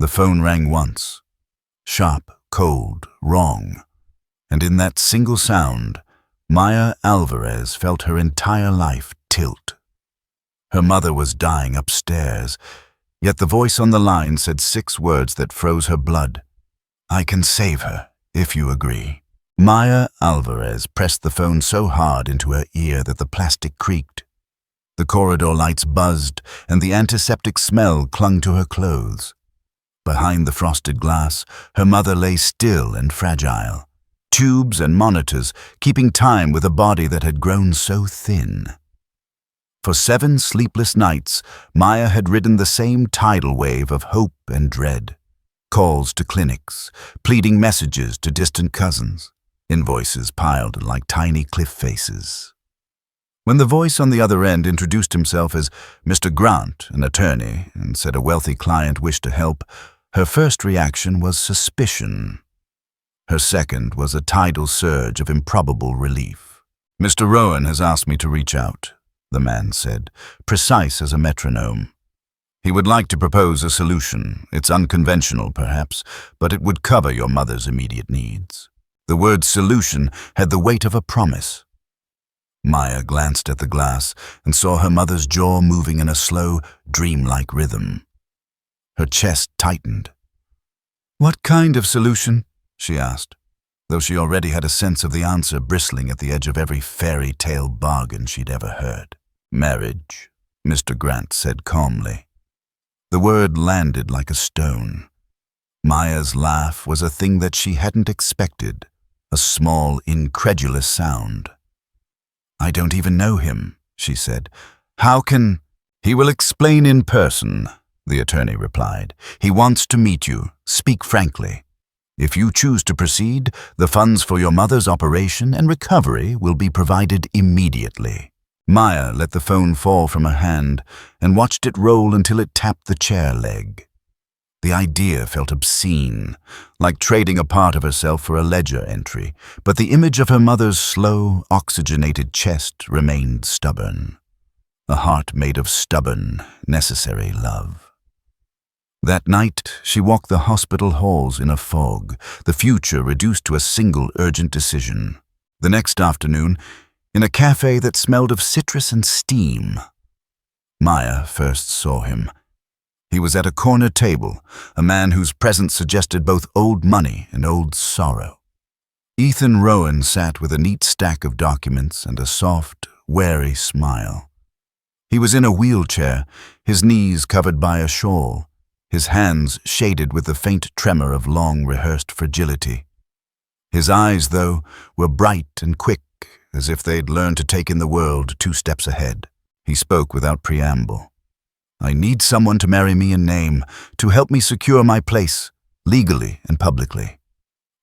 The phone rang once. Sharp, cold, wrong. And in that single sound, Maya Alvarez felt her entire life tilt. Her mother was dying upstairs, yet the voice on the line said 6 words that froze her blood. "I can save her, if you agree." Maya Alvarez pressed the phone so hard into her ear that the plastic creaked. The corridor lights buzzed, and the antiseptic smell clung to her clothes. Behind the frosted glass, her mother lay still and fragile, tubes and monitors keeping time with a body that had grown so thin. For 7 sleepless nights, Maya had ridden the same tidal wave of hope and dread. Calls to clinics, pleading messages to distant cousins, invoices piled like tiny cliff faces. When the voice on the other end introduced himself as Mr. Grant, an attorney, and said a wealthy client wished to help, her first reaction was suspicion. Her second was a tidal surge of improbable relief. "Mr. Rowan has asked me to reach out," the man said, precise as a metronome. "He would like to propose a solution. It's unconventional, perhaps, but it would cover your mother's immediate needs." The word solution had the weight of a promise. Maya glanced at the glass and saw her mother's jaw moving in a slow, dreamlike rhythm. Her chest tightened. "What kind of solution?" she asked, though she already had a sense of the answer bristling at the edge of every fairy tale bargain she'd ever heard. "Marriage," Mr. Grant said calmly. The word landed like a stone. Maya's laugh was a thing that she hadn't expected, a small, incredulous sound. "I don't even know him," she said. "How can—" "He will explain in person," the attorney replied. "He wants to meet you. Speak frankly. If you choose to proceed, the funds for your mother's operation and recovery will be provided immediately." Maya let the phone fall from her hand and watched it roll until it tapped the chair leg. The idea felt obscene, like trading a part of herself for a ledger entry, but the image of her mother's slow, oxygenated chest remained stubborn. A heart made of stubborn, necessary love. That night, she walked the hospital halls in a fog, the future reduced to a single urgent decision. The next afternoon, in a cafe that smelled of citrus and steam, Maya first saw him. He was at a corner table, a man whose presence suggested both old money and old sorrow. Ethan Rowan sat with a neat stack of documents and a soft, wary smile. He was in a wheelchair, his knees covered by a shawl, his hands shaded with the faint tremor of long-rehearsed fragility. His eyes, though, were bright and quick, as if they'd learned to take in the world 2 steps ahead. He spoke without preamble. "I need someone to marry me in name, to help me secure my place, legally and publicly.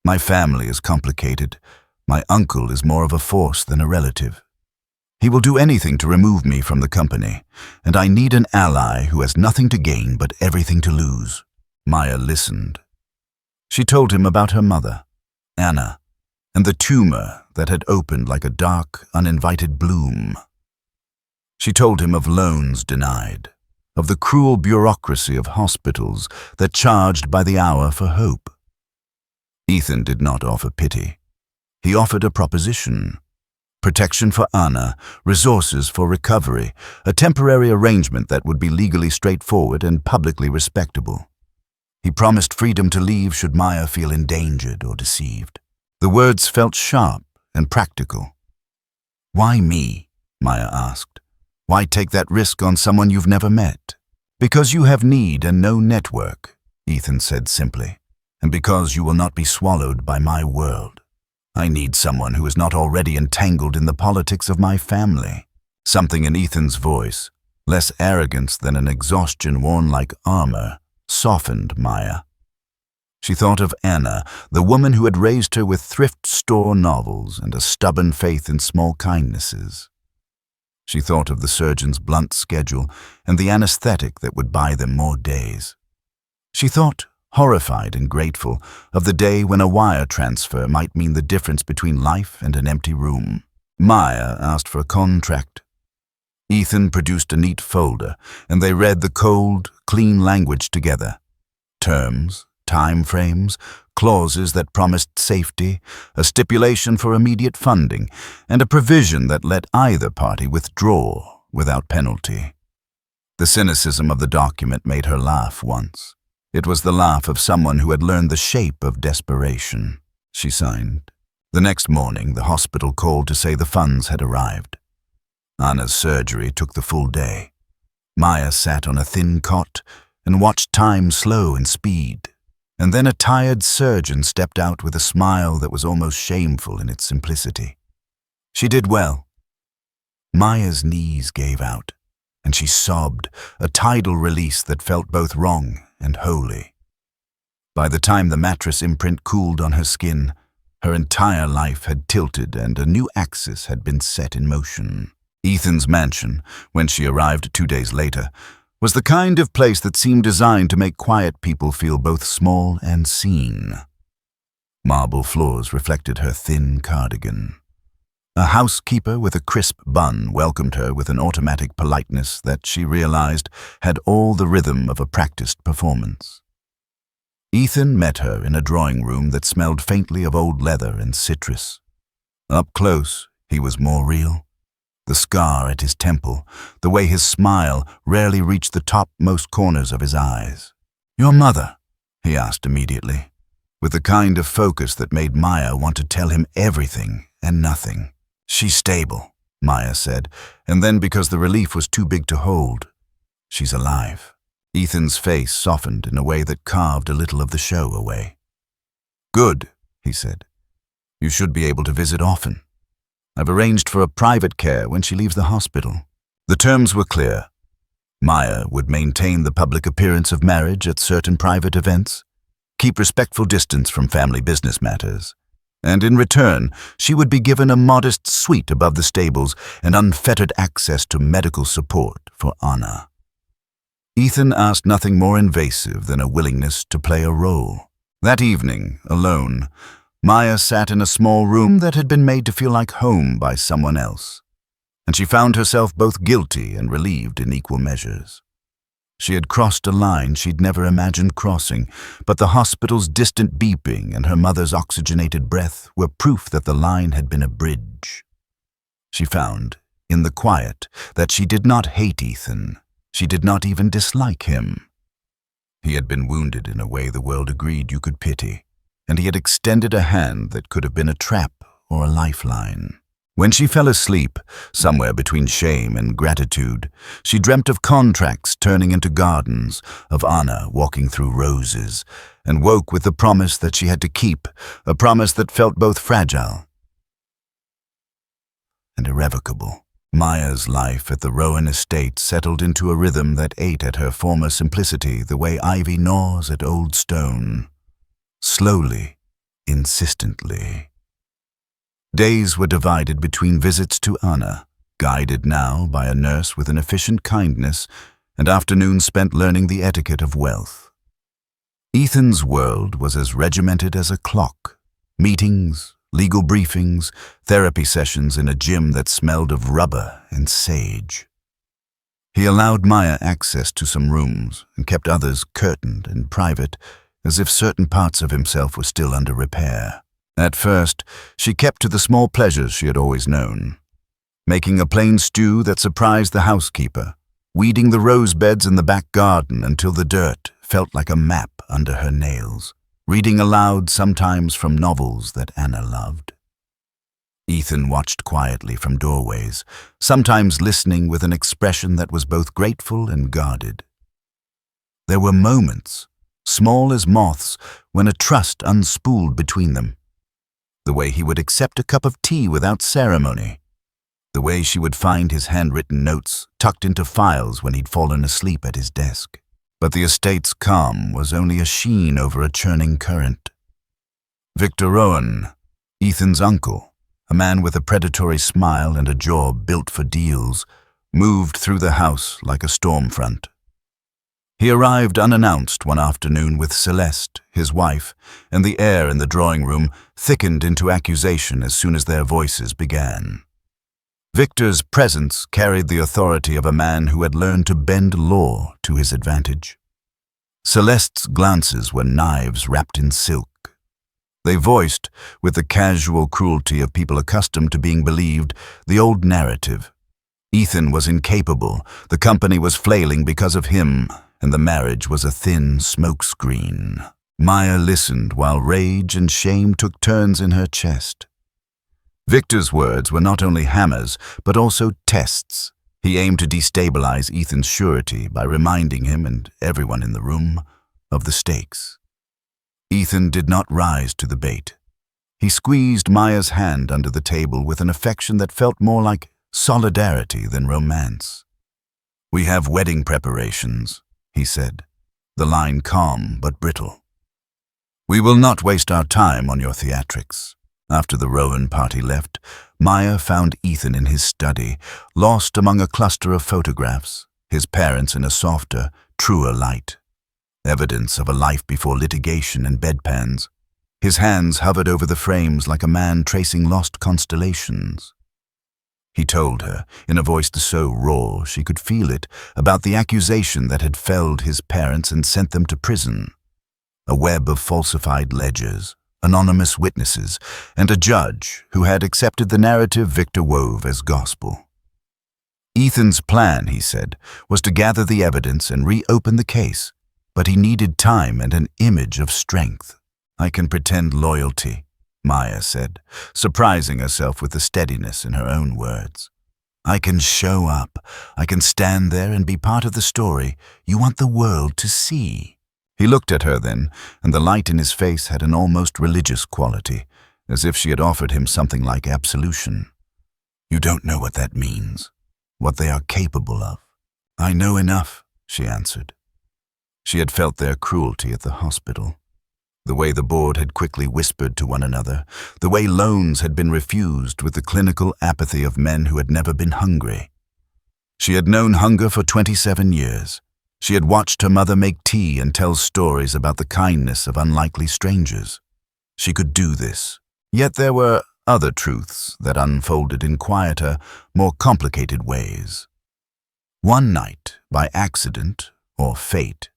My family is complicated. My uncle is more of a force than a relative. He will do anything to remove me from the company, and I need an ally who has nothing to gain but everything to lose." Maya listened. She told him about her mother, Anna, and the tumor that had opened like a dark, uninvited bloom. She told him of loans denied, of the cruel bureaucracy of hospitals that charged by the hour for hope. Ethan did not offer pity. He offered a proposition. Protection for Anna, resources for recovery, a temporary arrangement that would be legally straightforward and publicly respectable. He promised freedom to leave should Maya feel endangered or deceived. The words felt sharp and practical. "Why me?" Maya asked. "Why take that risk on someone you've never met?" "Because you have need and no network," Ethan said simply, "and because you will not be swallowed by my world. I need someone who is not already entangled in the politics of my family." Something in Ethan's voice, less arrogance than an exhaustion worn like armor, softened Maya. She thought of Anna, the woman who had raised her with thrift store novels and a stubborn faith in small kindnesses. She thought of the surgeon's blunt schedule and the anesthetic that would buy them more days. She thought, horrified and grateful, of the day when a wire transfer might mean the difference between life and an empty room. Maya asked for a contract. Ethan produced a neat folder, and they read the cold, clean language together. Terms, time frames, clauses that promised safety, a stipulation for immediate funding, and a provision that let either party withdraw without penalty. The cynicism of the document made her laugh once. It was the laugh of someone who had learned the shape of desperation. She signed. The next morning, the hospital called to say the funds had arrived. Anna's surgery took the full day. Maya sat on a thin cot and watched time slow in speed. And then a tired surgeon stepped out with a smile that was almost shameful in its simplicity. She did well. Maya's knees gave out, and she sobbed, a tidal release that felt both wrong and holy. By the time the mattress imprint cooled on her skin, her entire life had tilted and a new axis had been set in motion. Ethan's mansion, when she arrived 2 days later, was the kind of place that seemed designed to make quiet people feel both small and seen. Marble floors reflected her thin cardigan. A housekeeper with a crisp bun welcomed her with an automatic politeness that she realized had all the rhythm of a practiced performance. Ethan met her in a drawing room that smelled faintly of old leather and citrus. Up close, he was more real. The scar at his temple, the way his smile rarely reached the topmost corners of his eyes. "Your mother?" he asked immediately, with the kind of focus that made Maya want to tell him everything and nothing. "She's stable," Maya said, and then because the relief was too big to hold, "She's alive." Ethan's face softened in a way that carved a little of the show away. "Good," he said. "You should be able to visit often. I've arranged for a private care when she leaves the hospital." The terms were clear. Maya would maintain the public appearance of marriage at certain private events, keep respectful distance from family business matters, and in return, she would be given a modest suite above the stables and unfettered access to medical support for Anna. Ethan asked nothing more invasive than a willingness to play a role. That evening, alone, Maya sat in a small room that had been made to feel like home by someone else, and she found herself both guilty and relieved in equal measures. She had crossed a line she'd never imagined crossing, but the hospital's distant beeping and her mother's oxygenated breath were proof that the line had been a bridge. She found, in the quiet, that she did not hate Ethan. She did not even dislike him. He had been wounded in a way the world agreed you could pity, and he had extended a hand that could have been a trap or a lifeline. When she fell asleep, somewhere between shame and gratitude, she dreamt of contracts turning into gardens, of Anna walking through roses, and woke with the promise that she had to keep, a promise that felt both fragile and irrevocable. Maya's life at the Rowan estate settled into a rhythm that ate at her former simplicity the way ivy gnaws at old stone. Slowly, insistently. Days were divided between visits to Anna, guided now by a nurse with an efficient kindness, and afternoons spent learning the etiquette of wealth. Ethan's world was as regimented as a clock. Meetings, legal briefings, therapy sessions in a gym that smelled of rubber and sage. He allowed Maya access to some rooms and kept others curtained and private, as if certain parts of himself were still under repair. At first, she kept to the small pleasures she had always known. Making a plain stew that surprised the housekeeper, weeding the rose beds in the back garden until the dirt felt like a map under her nails, reading aloud sometimes from novels that Anna loved. Ethan watched quietly from doorways, sometimes listening with an expression that was both grateful and guarded. There were moments, small as moths, when a trust unspooled between them. The way he would accept a cup of tea without ceremony. The way she would find his handwritten notes tucked into files when he'd fallen asleep at his desk. But the estate's calm was only a sheen over a churning current. Victor Rowan, Ethan's uncle, a man with a predatory smile and a jaw built for deals, moved through the house like a storm front. He arrived unannounced one afternoon with Celeste, his wife, and the air in the drawing room thickened into accusation as soon as their voices began. Victor's presence carried the authority of a man who had learned to bend law to his advantage. Celeste's glances were knives wrapped in silk. They voiced, with the casual cruelty of people accustomed to being believed, the old narrative. Ethan was incapable, the company was flailing because of him, and the marriage was a thin smokescreen. Maya listened while rage and shame took turns in her chest. Victor's words were not only hammers, but also tests. He aimed to destabilize Ethan's surety by reminding him and everyone in the room of the stakes. Ethan did not rise to the bait. He squeezed Maya's hand under the table with an affection that felt more like solidarity than romance. "We have wedding preparations," he said, the line calm but brittle. "We will not waste our time on your theatrics." After the Rowan party left, Maya found Ethan in his study, lost among a cluster of photographs, his parents in a softer, truer light. Evidence of a life before litigation and bedpans. His hands hovered over the frames like a man tracing lost constellations. He told her, in a voice so raw she could feel it, about the accusation that had felled his parents and sent them to prison. A web of falsified ledgers, anonymous witnesses, and a judge who had accepted the narrative Victor wove as gospel. Ethan's plan, he said, was to gather the evidence and reopen the case, but he needed time and an image of strength. "I can pretend loyalty," Maya said, surprising herself with the steadiness in her own words. "I can show up. I can stand there and be part of the story you want the world to see." He looked at her then, and the light in his face had an almost religious quality, as if she had offered him something like absolution. "You don't know what that means, what they are capable of." "I know enough," she answered. She had felt their cruelty at the hospital. The way the board had quickly whispered to one another, the way loans had been refused with the clinical apathy of men who had never been hungry. She had known hunger for 27 years. She had watched her mother make tea and tell stories about the kindness of unlikely strangers. She could do this. Yet there were other truths that unfolded in quieter, more complicated ways. One night, by accident or fate,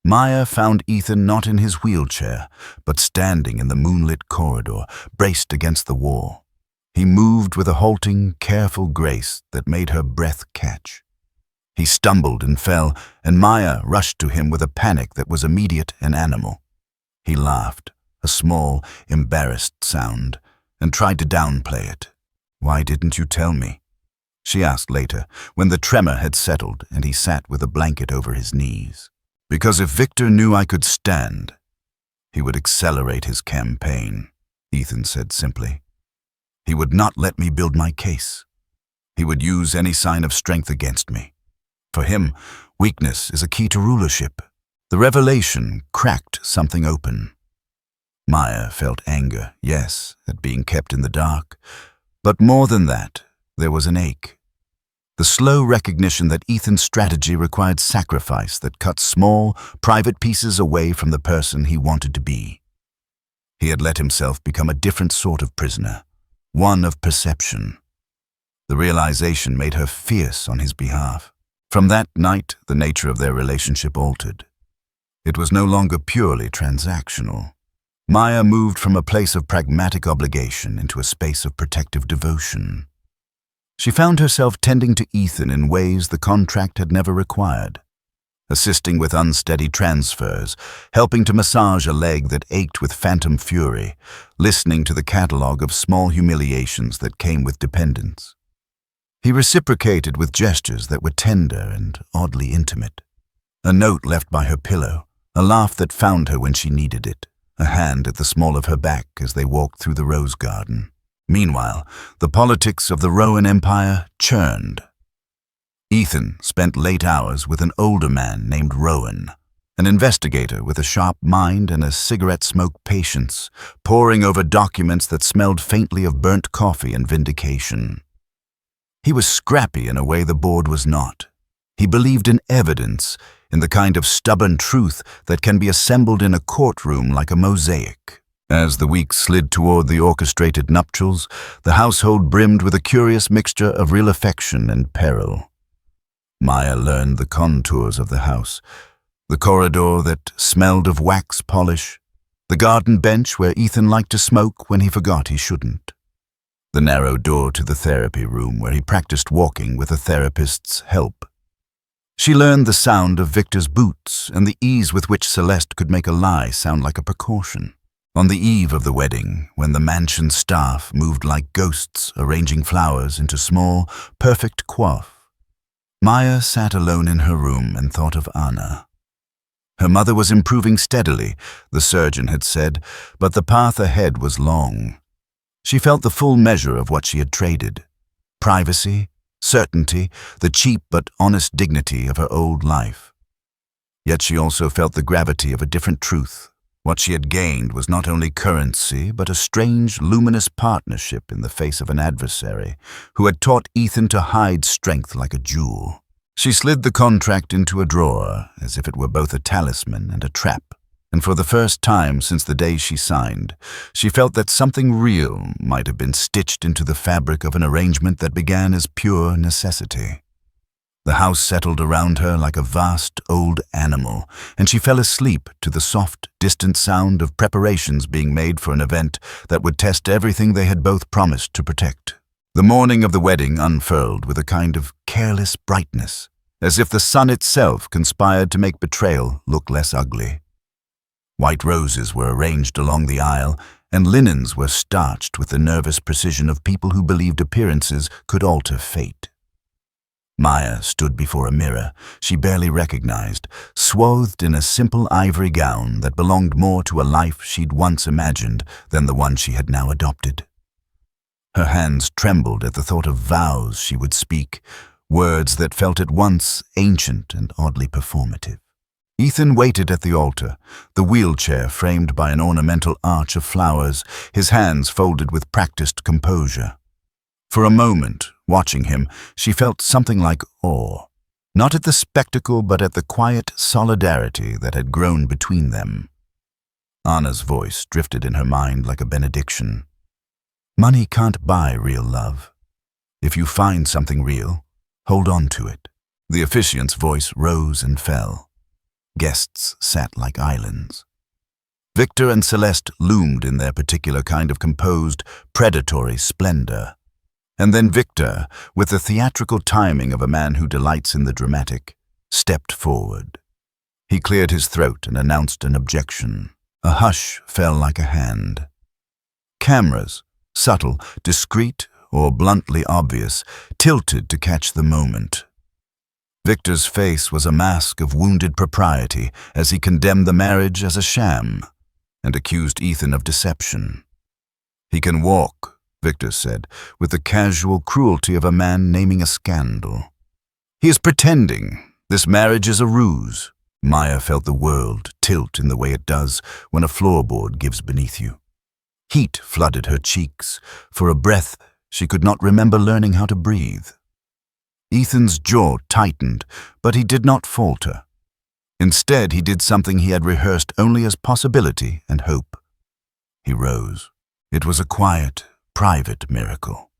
Maya found Ethan not in his wheelchair, but standing in the moonlit corridor, braced against the wall. He moved with a halting, careful grace that made her breath catch. He stumbled and fell, and Maya rushed to him with a panic that was immediate and animal. He laughed, a small, embarrassed sound, and tried to downplay it. "Why didn't you tell me?" she asked later, when the tremor had settled and he sat with a blanket over his knees. "Because if Victor knew I could stand, he would accelerate his campaign," Ethan said simply. "He would not let me build my case. He would use any sign of strength against me. For him, weakness is a key to rulership." The revelation cracked something open. Maya felt anger, yes, at being kept in the dark, but more than that, there was an ache. The slow recognition that Ethan's strategy required sacrifice that cut small, private pieces away from the person he wanted to be. He had let himself become a different sort of prisoner, one of perception. The realization made her fierce on his behalf. From that night, the nature of their relationship altered. It was no longer purely transactional. Maya moved from a place of pragmatic obligation into a space of protective devotion. She found herself tending to Ethan in ways the contract had never required, assisting with unsteady transfers, helping to massage a leg that ached with phantom fury, listening to the catalog of small humiliations that came with dependence. He reciprocated with gestures that were tender and oddly intimate. A note left by her pillow, a laugh that found her when she needed it, a hand at the small of her back as they walked through the rose garden. Meanwhile, the politics of the Rowan Empire churned. Ethan spent late hours with an older man named Rowan, an investigator with a sharp mind and a cigarette smoke patience, poring over documents that smelled faintly of burnt coffee and vindication. He was scrappy in a way the board was not. He believed in evidence, in the kind of stubborn truth that can be assembled in a courtroom like a mosaic. As the weeks slid toward the orchestrated nuptials, the household brimmed with a curious mixture of real affection and peril. Maya learned the contours of the house, The corridor that smelled of wax polish, the garden bench where Ethan liked to smoke when he forgot he shouldn't, the narrow door to the therapy room where he practiced walking with a therapist's help. She learned the sound of Victor's boots and the ease with which Celeste could make a lie sound like a precaution. On the eve of the wedding, when the mansion staff moved like ghosts arranging flowers into small, perfect coiffe, Maya sat alone in her room and thought of Anna. Her mother was improving steadily, the surgeon had said, but the path ahead was long. She felt the full measure of what she had traded: privacy, certainty, the cheap but honest dignity of her old life. Yet she also felt the gravity of a different truth. What she had gained was not only currency, but a strange, luminous partnership in the face of an adversary who had taught Ethan to hide strength like a jewel. She slid the contract into a drawer, as if it were both a talisman and a trap, and for the first time since the day she signed, she felt that something real might have been stitched into the fabric of an arrangement that began as pure necessity. The house settled around her like a vast old animal, and she fell asleep to the soft, distant sound of preparations being made for an event that would test everything they had both promised to protect. The morning of the wedding unfurled with a kind of careless brightness, as if the sun itself conspired to make betrayal look less ugly. White roses were arranged along the aisle, and linens were starched with the nervous precision of people who believed appearances could alter fate. Maya stood before a mirror she barely recognized, swathed in a simple ivory gown that belonged more to a life she'd once imagined than the one she had now adopted. Her hands trembled at the thought of vows she would speak, words that felt at once ancient and oddly performative. Ethan waited at the altar, the wheelchair framed by an ornamental arch of flowers, his hands folded with practiced composure. For a moment, watching him, she felt something like awe, not at the spectacle but at the quiet solidarity that had grown between them. Anna's voice drifted in her mind like a benediction. Money can't buy real love. If you find something real, hold on to it. The officiant's voice rose and fell. Guests sat like islands. Victor and Celeste loomed in their particular kind of composed, predatory splendor. And then Victor, with the theatrical timing of a man who delights in the dramatic, stepped forward. He cleared his throat and announced an objection. A hush fell like a hand. Cameras, subtle, discreet, or bluntly obvious, tilted to catch the moment. Victor's face was a mask of wounded propriety as he condemned the marriage as a sham and accused Ethan of deception. He can walk, Victor said, with the casual cruelty of a man naming a scandal. He is pretending. This marriage is a ruse. Maya felt the world tilt in the way it does when a floorboard gives beneath you. Heat flooded her cheeks. For a breath, she could not remember learning how to breathe. Ethan's jaw tightened, but he did not falter. Instead, he did something he had rehearsed only as possibility and hope. He rose. It was a quiet, private miracle.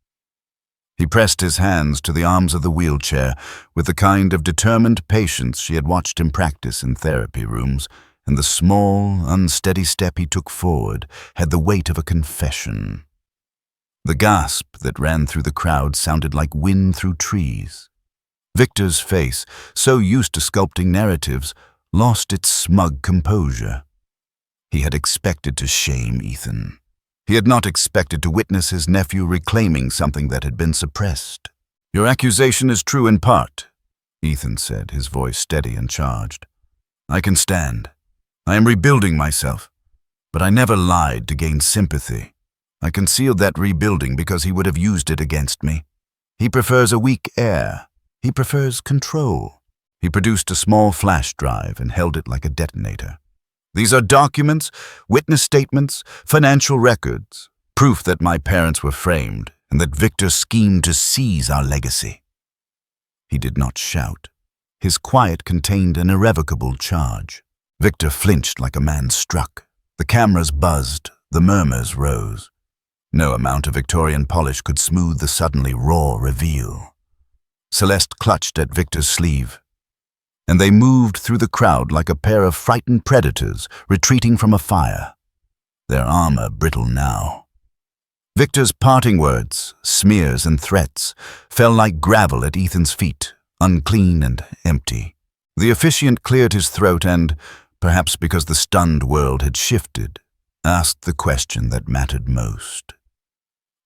He pressed his hands to the arms of the wheelchair with the kind of determined patience she had watched him practice in therapy rooms, and the small, unsteady step he took forward had the weight of a confession. The gasp that ran through the crowd sounded like wind through trees. Victor's face, so used to sculpting narratives, lost its smug composure. He had expected to shame Ethan. He had not expected to witness his nephew reclaiming something that had been suppressed. "Your accusation is true in part," Ethan said, his voice steady and charged. "I can stand. I am rebuilding myself, but I never lied to gain sympathy. I concealed that rebuilding because he would have used it against me. He prefers a weak heir. He prefers control." He produced a small flash drive and held it like a detonator. "These are documents, witness statements, financial records, proof that my parents were framed and that Victor schemed to seize our legacy." He did not shout. His quiet contained an irrevocable charge. Victor flinched like a man struck. The cameras buzzed, the murmurs rose. No amount of Victorian polish could smooth the suddenly raw reveal. Celeste clutched at Victor's sleeve. and they moved through the crowd like a pair of frightened predators retreating from a fire, their armor brittle now. Victor's parting words, smears and threats, fell like gravel at Ethan's feet, unclean and empty. The officiant cleared his throat and, perhaps because the stunned world had shifted, asked the question that mattered most.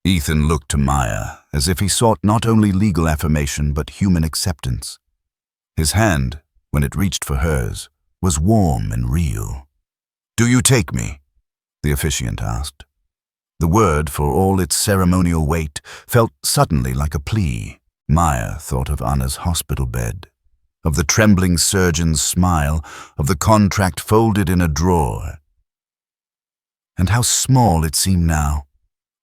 Ethan looked to Maya as if he sought not only legal affirmation but human acceptance. His hand, when it reached for hers, was warm and real. "Do you take me?" the officiant asked. The word, for all its ceremonial weight, felt suddenly like a plea. Maya thought of Anna's hospital bed, of the trembling surgeon's smile, of the contract folded in a drawer. And how small it seemed now.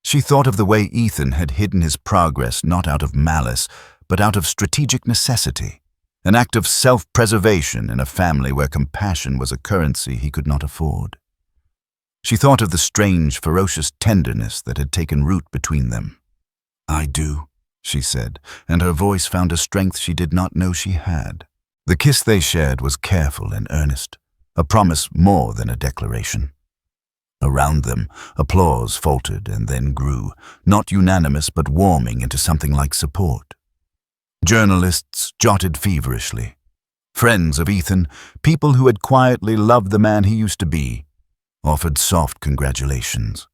She thought of the way Ethan had hidden his progress not out of malice, but out of strategic necessity, an act of self-preservation in a family where compassion was a currency he could not afford. She thought of the strange, ferocious tenderness that had taken root between them. "I do," she said, and her voice found a strength she did not know she had. The kiss they shared was careful and earnest, a promise more than a declaration. Around them, applause faltered and then grew, not unanimous but warming into something like support. Journalists jotted feverishly. Friends of Ethan, people who had quietly loved the man he used to be, offered soft congratulations.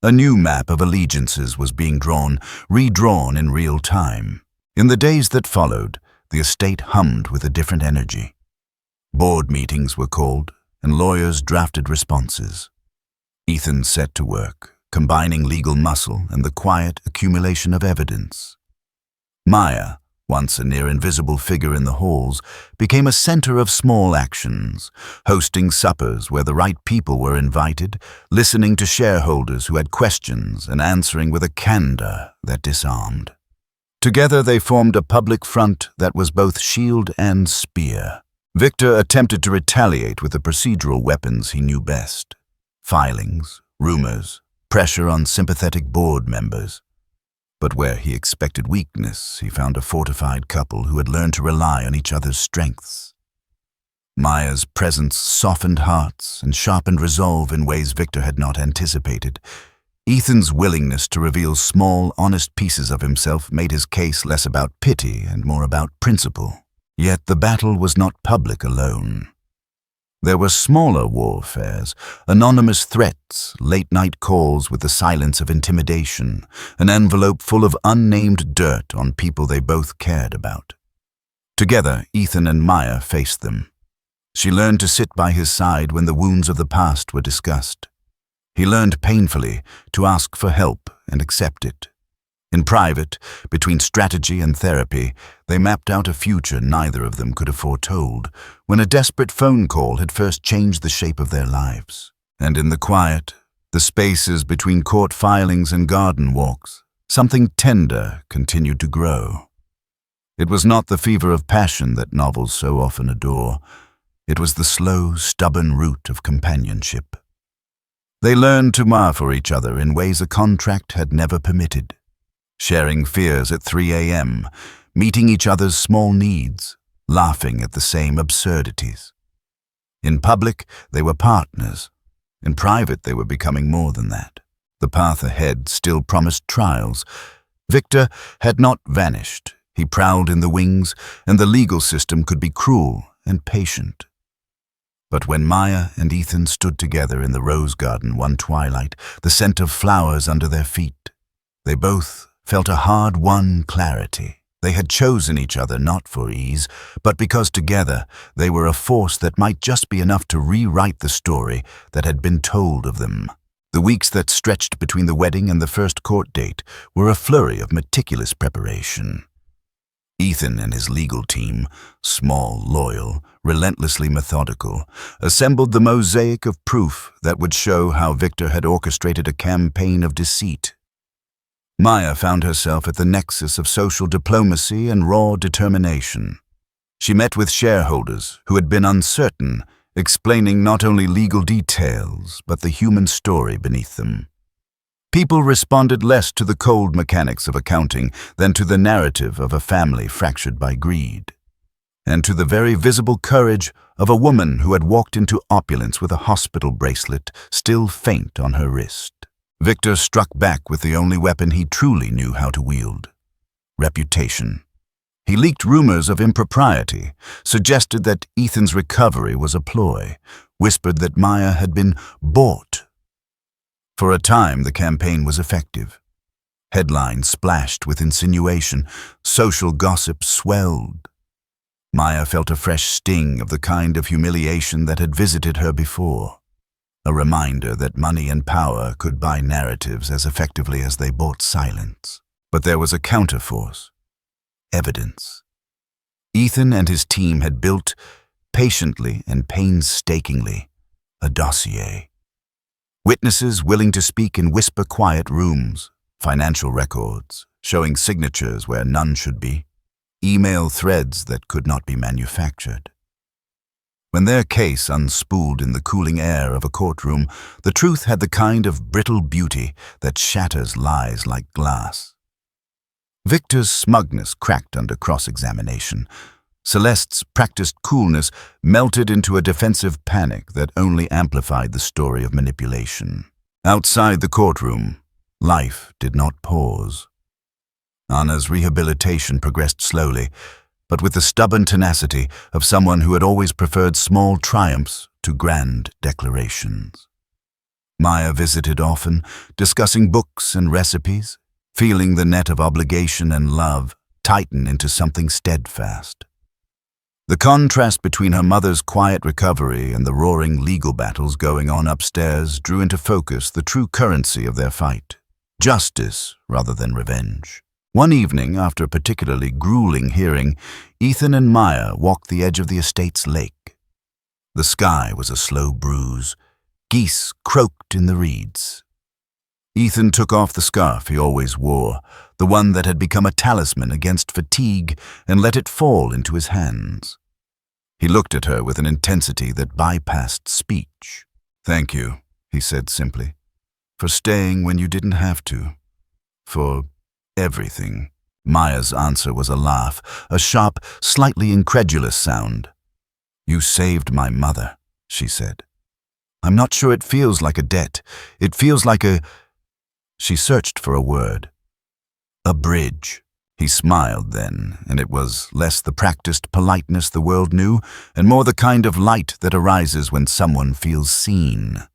A new map of allegiances was being drawn, redrawn in real time. In the days that followed, the estate hummed with a different energy. Board meetings were called, and lawyers drafted responses. Ethan set to work, combining legal muscle and the quiet accumulation of evidence. Maya, once a near-invisible figure in the halls, became a center of small actions, hosting suppers where the right people were invited, listening to shareholders who had questions and answering with a candor that disarmed. Together they formed a public front that was both shield and spear. Victor attempted to retaliate with the procedural weapons he knew best. Filings, rumors, pressure on sympathetic board members. But where he expected weakness, he found a fortified couple who had learned to rely on each other's strengths. Maya's presence softened hearts and sharpened resolve in ways Victor had not anticipated. Ethan's willingness to reveal small, honest pieces of himself made his case less about pity and more about principle. Yet the battle was not public alone. There were smaller warfares, anonymous threats, late-night calls with the silence of intimidation, an envelope full of unnamed dirt on people they both cared about. Together, Ethan and Maya faced them. She learned to sit by his side when the wounds of the past were discussed. He learned painfully to ask for help and accept it. In private, between strategy and therapy, they mapped out a future neither of them could have foretold, when a desperate phone call had first changed the shape of their lives. And in the quiet, the spaces between court filings and garden walks, something tender continued to grow. It was not the fever of passion that novels so often adore. It was the slow, stubborn root of companionship. They learned to mar for each other in ways a contract had never permitted. Sharing fears at 3 a.m., meeting each other's small needs, laughing at the same absurdities. In public, they were partners. In private, they were becoming more than that. The path ahead still promised trials. Victor had not vanished. He prowled in the wings, and the legal system could be cruel and patient. But when Maya and Ethan stood together in the rose garden one twilight, the scent of flowers under their feet, they both felt a hard-won clarity. They had chosen each other not for ease, but because together they were a force that might just be enough to rewrite the story that had been told of them. The weeks that stretched between the wedding and the first court date were a flurry of meticulous preparation. Ethan and his legal team, small, loyal, relentlessly methodical, assembled the mosaic of proof that would show how Victor had orchestrated a campaign of deceit. Maya found herself at the nexus of social diplomacy and raw determination. She met with shareholders who had been uncertain, explaining not only legal details, but the human story beneath them. People responded less to the cold mechanics of accounting than to the narrative of a family fractured by greed. and to the very visible courage of a woman who had walked into opulence with a hospital bracelet still faint on her wrist. Victor struck back with the only weapon he truly knew how to wield: reputation. He leaked rumors of impropriety, suggested that Ethan's recovery was a ploy, whispered that Maya had been bought. For a time, the campaign was effective. Headlines splashed with insinuation, social gossip swelled. Maya felt a fresh sting of the kind of humiliation that had visited her before, a reminder that money and power could buy narratives as effectively as they bought silence. But there was a counterforce: evidence. Ethan and his team had built, patiently and painstakingly, a dossier. Witnesses willing to speak in whisper-quiet rooms, financial records showing signatures where none should be, email threads that could not be manufactured. When their case unspooled in the cooling air of a courtroom, the truth had the kind of brittle beauty that shatters lies like glass. Victor's smugness cracked under cross-examination. Celeste's practiced coolness melted into a defensive panic that only amplified the story of manipulation. Outside the courtroom, life did not pause. Anna's rehabilitation progressed slowly, but with the stubborn tenacity of someone who had always preferred small triumphs to grand declarations. Maya visited often, discussing books and recipes, feeling the net of obligation and love tighten into something steadfast. The contrast between her mother's quiet recovery and the roaring legal battles going on upstairs drew into focus the true currency of their fight: justice rather than revenge. One evening, after a particularly grueling hearing, Ethan and Maya walked the edge of the estate's lake. The sky was a slow bruise. Geese croaked in the reeds. Ethan took off the scarf he always wore, the one that had become a talisman against fatigue, and let it fall into his hands. He looked at her with an intensity that bypassed speech. "Thank you," he said simply, "for staying when you didn't have to. For everything." Maya's answer was a laugh, a sharp, slightly incredulous sound. "You saved my mother," she said. "I'm not sure it feels like a debt. It feels like a..." She searched for a word. "A bridge." He smiled then, and it was less the practiced politeness the world knew, and more the kind of light that arises when someone feels seen.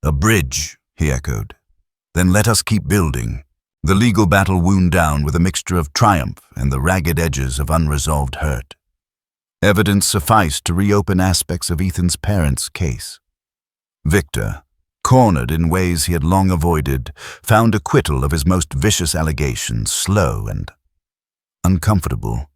"A bridge," he echoed. "Then let us keep building." The legal battle wound down with a mixture of triumph and the ragged edges of unresolved hurt. Evidence sufficed to reopen aspects of Ethan's parents' case. Victor, cornered in ways he had long avoided, found acquittal of his most vicious allegations slow and uncomfortable.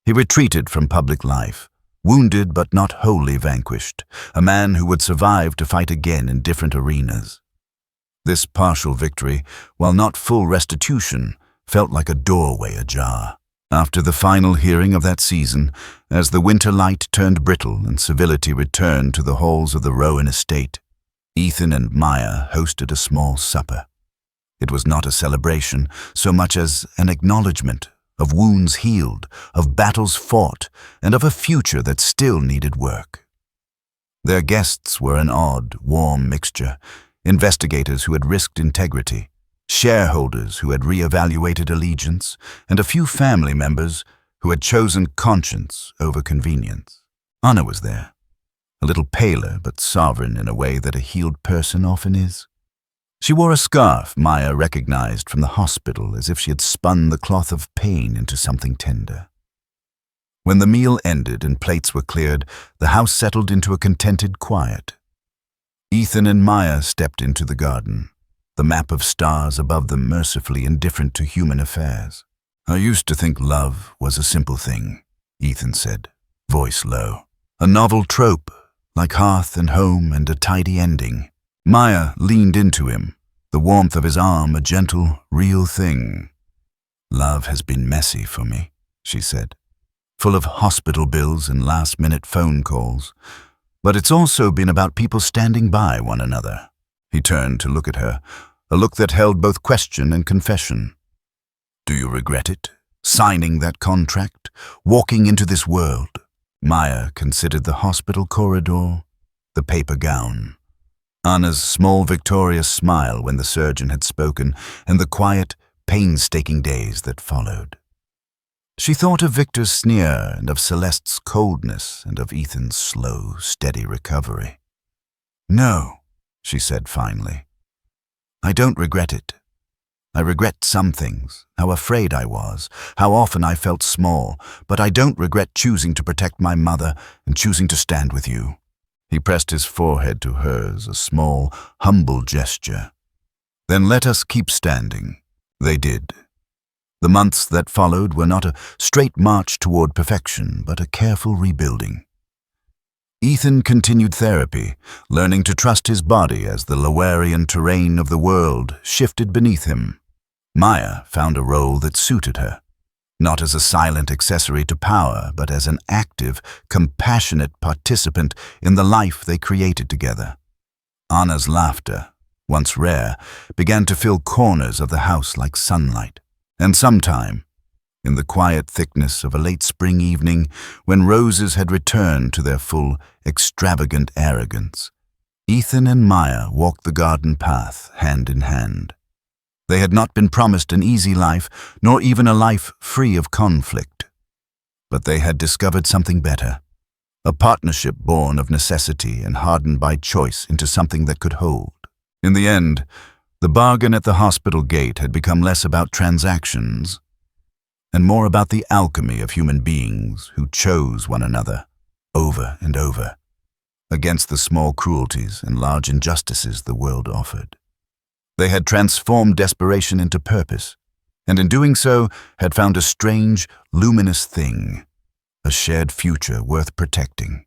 He retreated from public life, wounded but not wholly vanquished, a man who would survive to fight again in different arenas. This partial victory, while not full restitution, felt like a doorway ajar. After the final hearing of that season, as the winter light turned brittle and civility returned to the halls of the Rowan estate, Ethan and Maya hosted a small supper. It was not a celebration so much as an acknowledgement of wounds healed, of battles fought, and of a future that still needed work. Their guests were an odd, warm mixture: investigators who had risked integrity, shareholders who had re-evaluated allegiance, and a few family members who had chosen conscience over convenience. Anna was there, a little paler but sovereign in a way that a healed person often is. She wore a scarf Maya recognized from the hospital, as if she had spun the cloth of pain into something tender. When the meal ended and plates were cleared, the house settled into a contented quiet. Ethan and Maya stepped into the garden, the map of stars above them mercifully indifferent to human affairs. "I used to think love was a simple thing," Ethan said, voice low. "A novel trope, like hearth and home and a tidy ending." Maya leaned into him, the warmth of his arm a gentle, real thing. "Love has been messy for me," she said, "full of hospital bills and last-minute phone calls. But it's also been about people standing by one another." He turned to look at her, a look that held both question and confession. "Do you regret it, signing that contract?" walking into this world. Maya considered the hospital corridor, the paper gown, Anna's small victorious smile when the surgeon had spoken, and the quiet, painstaking days that followed. She thought of Victor's sneer and of Celeste's coldness and of Ethan's slow, steady recovery. "No," she said finally. "I don't regret it. I regret some things, how afraid I was, how often I felt small, but I don't regret choosing to protect my mother and choosing to stand with you." He pressed his forehead to hers, a small, humble gesture. "Then let us keep standing." They did. The months that followed were not a straight march toward perfection, but a careful rebuilding. Ethan continued therapy, learning to trust his body as the Lowerian terrain of the world shifted beneath him. Maya found a role that suited her, not as a silent accessory to power, but as an active, compassionate participant in the life they created together. Anna's laughter, once rare, began to fill corners of the house like sunlight. And sometime, in the quiet thickness of a late spring evening, when roses had returned to their full, extravagant arrogance, Ethan and Maya walked the garden path hand in hand. They had not been promised an easy life, nor even a life free of conflict. But they had discovered something better, a partnership born of necessity and hardened by choice into something that could hold. In the end, the bargain at the hospital gate had become less about transactions and more about the alchemy of human beings who chose one another over and over against the small cruelties and large injustices the world offered. They had transformed desperation into purpose, and in doing so had found a strange, luminous thing, a shared future worth protecting.